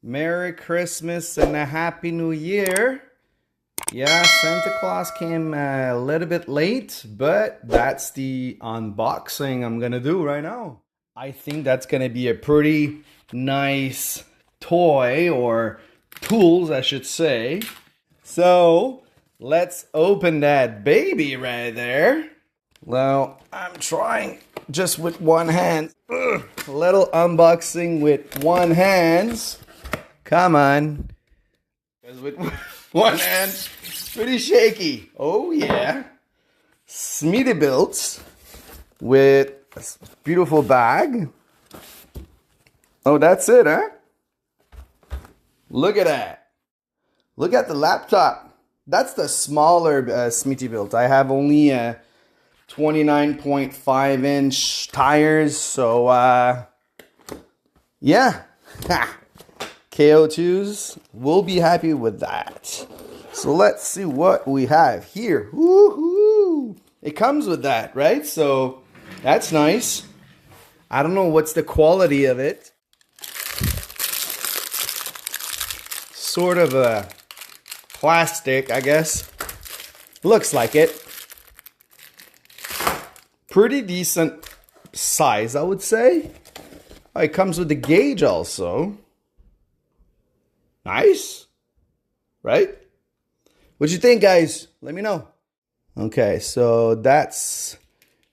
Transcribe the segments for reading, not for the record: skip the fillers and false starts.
Merry Christmas and a Happy New Year. Yeah, Santa Claus came a little bit late, but that's the unboxing I'm gonna do right now. I think that's gonna be a pretty nice toy, or tools I should say. So let's open that baby right there. Well, I'm trying just with one hand. Ugh, a little unboxing with one hand. Come on. Because with one hand, pretty shaky. Oh yeah. Smittybilt with a beautiful bag. Oh, that's it, huh? Look at that. Look at the laptop. That's the smaller Smittybilt. I have only 29.5 inch tires, so yeah. KO2s will be happy with that. So let's see what we have here. Woohoo! It comes with that, right? So that's nice. I don't know what's the quality of it. Sort of a plastic, I guess. Looks like it. Pretty decent size, I would say. Oh, it comes with the gauge also. Nice, right? What you think, guys? Let me know. Okay, so that's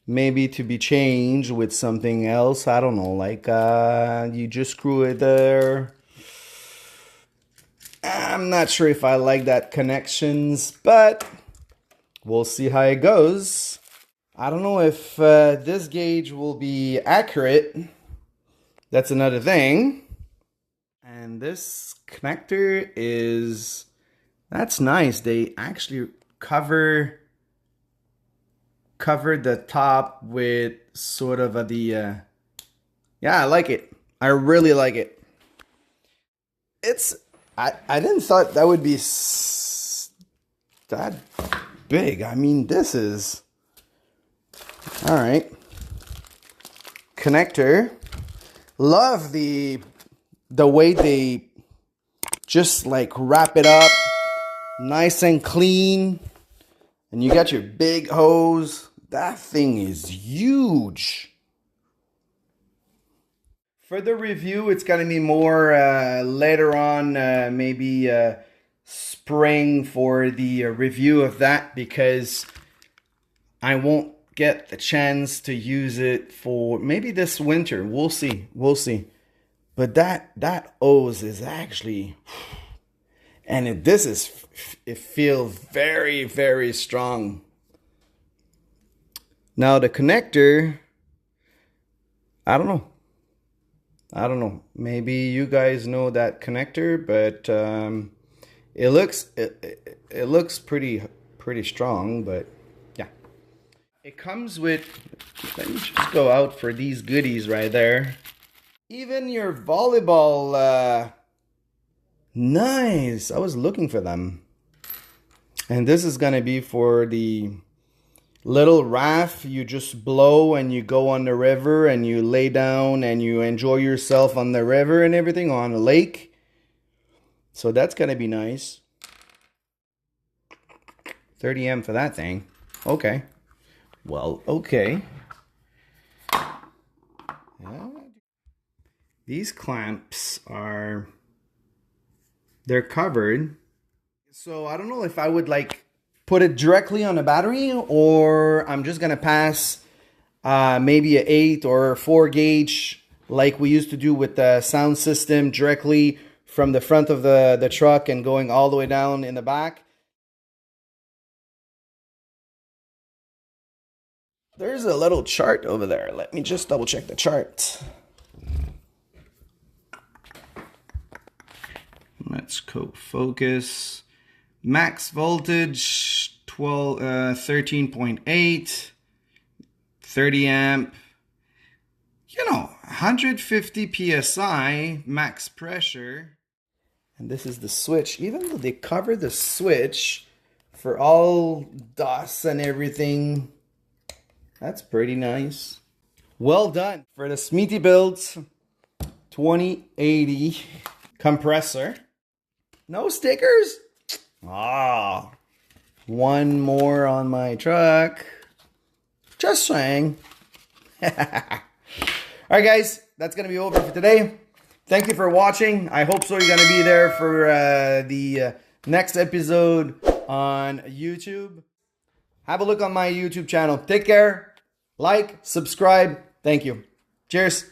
maybe to be changed with something else. I don't know, like you just screw it there. I'm not sure if I like that connections, but we'll see how it goes. I don't know if this gauge will be accurate. That's another thing. And this connector is, that's nice. They actually cover the top with sort of yeah, I like it. I really like it. It's, I didn't thought that would be that big. I mean, this is, all right. Connector. Love the way they just like wrap it up nice and clean, and you got your big hose. That thing is huge. For the review, it's gonna be more later on, maybe spring for the review of that, because I won't get the chance to use it for maybe this winter. We'll see. But that hose is actually, and it feels very, very strong. Now the connector, I don't know. Maybe you guys know that connector, but it looks pretty strong. But yeah, it comes with. Let me just go out for these goodies right there. Even your volleyball, nice. I was looking for them. And this is gonna be for the little raft. You just blow and you go on the river and you lay down and you enjoy yourself on the river and everything, on the lake. So that's gonna be nice. 30 amp for that thing. Okay. Well, okay. Yeah. These clamps they're covered. So I don't know if I would like put it directly on a battery, or I'm just gonna pass maybe an 8 or 4 gauge like we used to do with the sound system, directly from the front of the truck and going all the way down in the back. There's a little chart over there. Let me just double check the chart. Let's go focus. Max voltage 13.8, 30 amp. You know, 150 psi max pressure. And this is the switch. Even though they cover the switch for all dust and everything, that's pretty nice. Well done for the Smittybilt 2080. compressor. No stickers? Ah, one more on my truck. Just saying. All right, guys, that's going to be over for today. Thank you for watching. I hope so you're going to be there for the next episode on YouTube. Have a look on my YouTube channel. Take care. Like, subscribe. Thank you. Cheers.